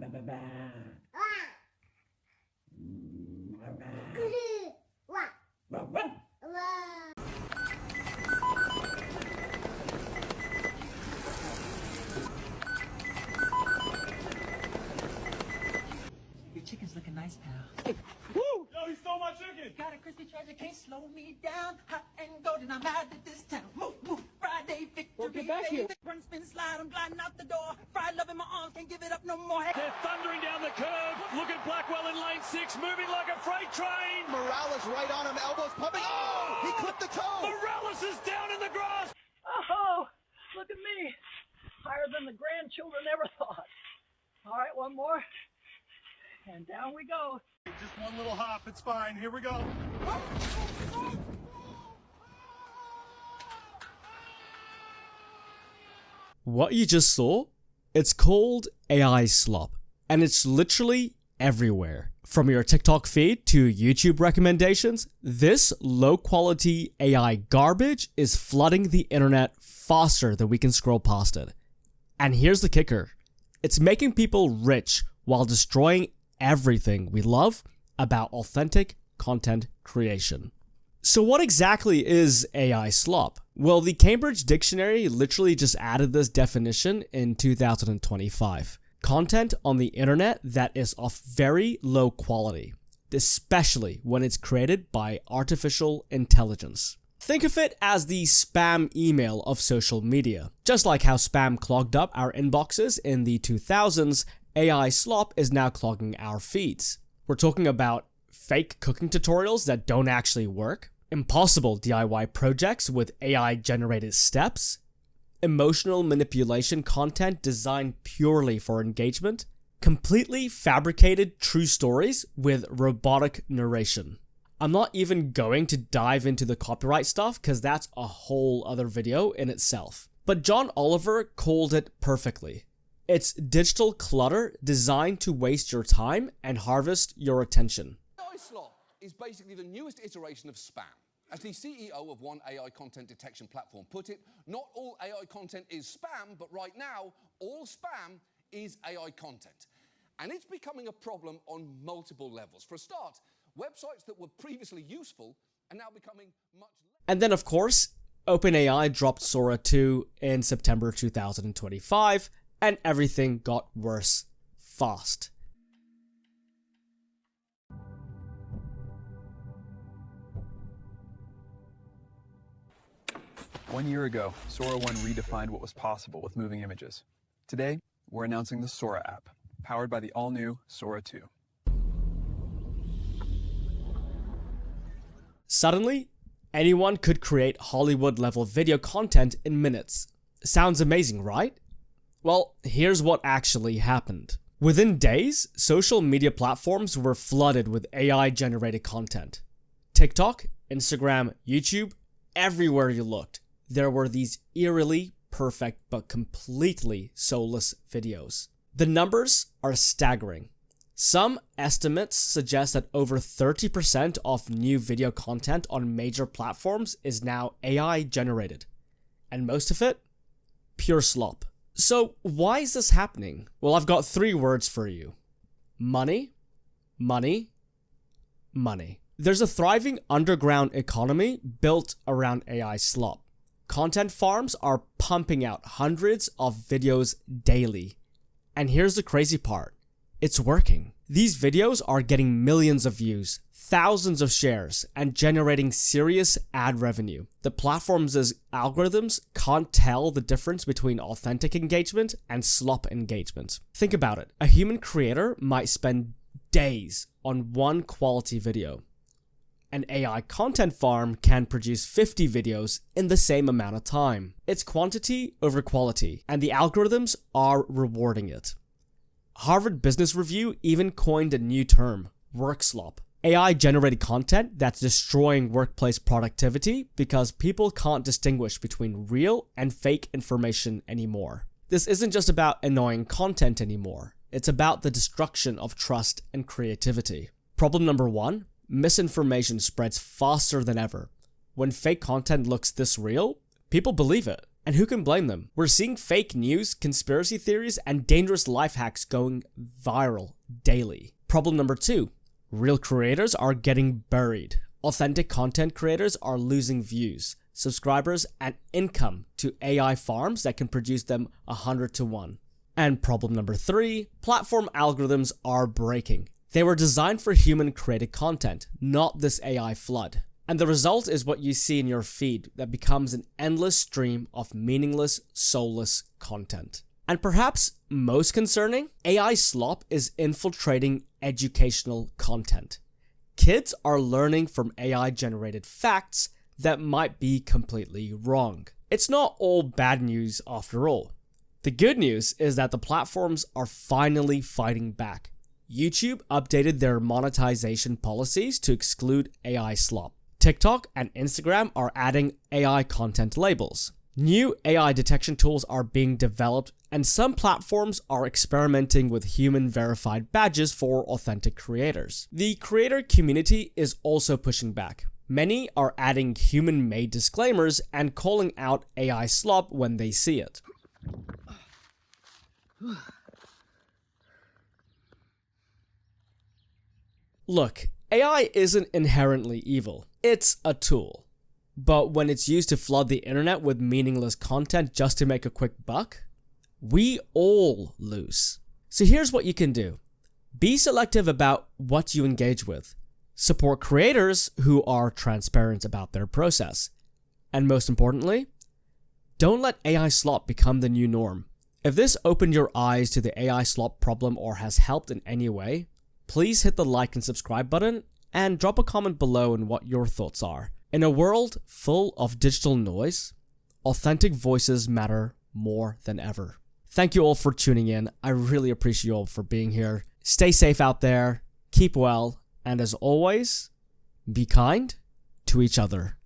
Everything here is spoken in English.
Your chicken's looking nice, pal. Woo! Yo, he stole my chicken! Got a crispy treasure, can't slow me down. Hot and golden, I'm out of this town. Move, move, Friday, victory. Well, get back here. Run, spin, slide, I'm gliding out the door. Fried love in my arms, can't give it up no more. They're thundering down the curve. Look at Blackwell in lane 6, moving like a freight train. Morales right on him, elbows pumping. Oh! He clipped the toe! Morales is down in the grass. Oh, look at me. Higher than the grandchildren ever thought. All right, one more. And down we go. Just one little hop, it's fine. Here we go. What you just saw? It's called AI Slop, and it's literally everywhere. From your TikTok feed to YouTube recommendations, this low-quality AI garbage is flooding the internet faster than we can scroll past it. And here's the kicker. It's making people rich while destroying everything we love about authentic content creation. So what exactly is AI slop? Well, the Cambridge Dictionary literally just added this definition in 2025. Content on the internet that is of very low quality, especially when it's created by artificial intelligence. Think of it as the spam email of social media. Just like how spam clogged up our inboxes in the 2000s, AI slop is now clogging our feeds. We're talking about fake cooking tutorials that don't actually work, impossible DIY projects with AI-generated steps, emotional manipulation content designed purely for engagement, completely fabricated true stories with robotic narration. I'm not even going to dive into the copyright stuff because that's a whole other video in itself. But John Oliver called it perfectly. It's digital clutter designed to waste your time and harvest your attention. AI Slop is basically the newest iteration of spam. As the CEO of one AI content detection platform put it, not all AI content is spam, but right now, all spam is AI content. And it's becoming a problem on multiple levels. For a start, websites that were previously useful are now becoming much less. And then, of course, OpenAI dropped Sora 2 in September 2025, and everything got worse fast. One year ago, Sora 1 redefined what was possible with moving images. Today, we're announcing the Sora app, powered by the all-new Sora 2. Suddenly, anyone could create Hollywood-level video content in minutes. Sounds amazing, right? Well, here's what actually happened. Within days, social media platforms were flooded with AI-generated content. TikTok, Instagram, YouTube, everywhere you looked, there were these eerily perfect but completely soulless videos. The numbers are staggering. Some estimates suggest that over 30% of new video content on major platforms is now AI generated. And most of it, pure slop. So why is this happening? Well, I've got 3 words for you. Money, money, money. There's a thriving underground economy built around AI slop. Content farms are pumping out hundreds of videos daily. And here's the crazy part. It's working. These videos are getting millions of views, thousands of shares, and generating serious ad revenue. The platform's algorithms can't tell the difference between authentic engagement and slop engagement. Think about it. A human creator might spend days on one quality video. An AI content farm can produce 50 videos in the same amount of time. It's quantity over quality, and the algorithms are rewarding it. Harvard Business Review even coined a new term, Workslop. AI-generated content that's destroying workplace productivity because people can't distinguish between real and fake information anymore. This isn't just about annoying content anymore. It's about the destruction of trust and creativity. Problem number 1, misinformation spreads faster than ever. When fake content looks this real, people believe it. And who can blame them? We're seeing fake news, conspiracy theories, and dangerous life hacks going viral daily. Problem number 2. Real creators are getting buried. Authentic content creators are losing views, subscribers, and income to AI farms that can produce them 100 to 1. And problem number 3, platform algorithms are breaking. They were designed for human-created content, not this AI flood. And the result is what you see in your feed that becomes an endless stream of meaningless, soulless content. And perhaps most concerning, AI slop is infiltrating educational content. Kids are learning from AI-generated facts that might be completely wrong. It's not all bad news after all. The good news is that the platforms are finally fighting back. YouTube updated their monetization policies to exclude AI slop. TikTok and Instagram are adding AI content labels. New AI detection tools are being developed, and some platforms are experimenting with human-verified badges for authentic creators. The creator community is also pushing back. Many are adding human-made disclaimers and calling out AI slop when they see it. Look, AI isn't inherently evil. It's a tool. But when it's used to flood the internet with meaningless content just to make a quick buck, we all lose. So here's what you can do. Be selective about what you engage with. Support creators who are transparent about their process. And most importantly, don't let AI slop become the new norm. If this opened your eyes to the AI slop problem or has helped in any way, please hit the like and subscribe button and drop a comment below on what your thoughts are. In a world full of digital noise, authentic voices matter more than ever. Thank you all for tuning in. I really appreciate you all for being here. Stay safe out there, keep well, and as always, be kind to each other.